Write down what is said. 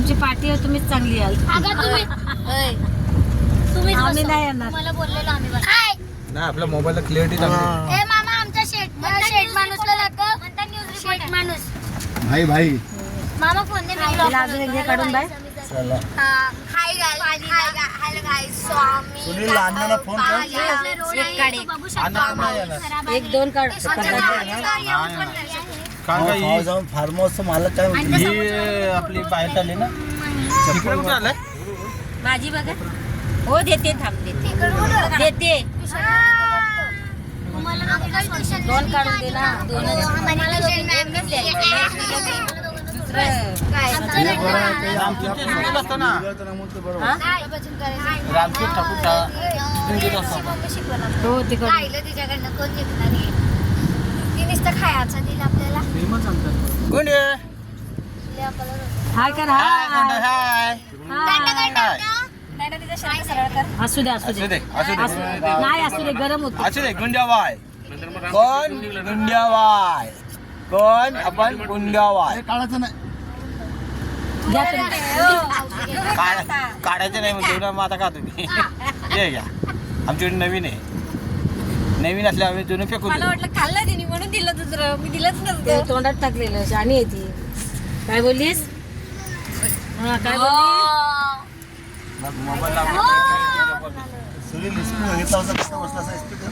तुमची पार्टी आहे, तुम्हीच चांगली याल. तुम्ही आम्ही नाही येणार. मला बोललेलो आम्ही काय नाही आपल्या मोबाईलला क्लिअरिटी चांगली. ए मामा आमचा शेट माणूसला दाखव म्हणता न्यूज शेट माणूस भाई भाई मामा फोन दे मी तिला अजून एक घे काढून बाय. चला हाय गाइस सो आम्ही सुनील अण्णाला फोन कर. एक काढे एक दोन काढ. फार्म जाऊन फार्म हाऊस मला काय म्हणते? ही आपली बाहेर आली ना. तिकडे कुठे आलाय? भाजी बघा. हो देते, थांब देते. दोन काढून दे ना. दोन रामचूर असतो ना. रामचूर ठाकूर हो तिकडे तिच्याकडनं कोण जिंकणार आहे ती नुसतं खायचं दिलं आपल्याला गुंडे हाय कर. हाय. असू दे असू दे असू दे नाही असू दे, गरम होत. असू दे. गुंड्यावाय कोण? गुंड्यावाय कोण? आपण गुंड्यावाय. काढायचं नाही. काढायचं नाही म्हणजे मग आता का तुम्ही हे घ्या. आमच्याकडे नवीन आहे. नवीन असल्या आम्ही जुनं फेकून मला वाटलं खाल्लं तिने म्हणून दिलं दुसरं. मी दिलंच नसतं. तोंडात टाकलेलं शाणी आहे ती. काय बोललीस? हा काय बोलली? सुनील स्पीकर घेतला होता, कसं बसला स्पीकर.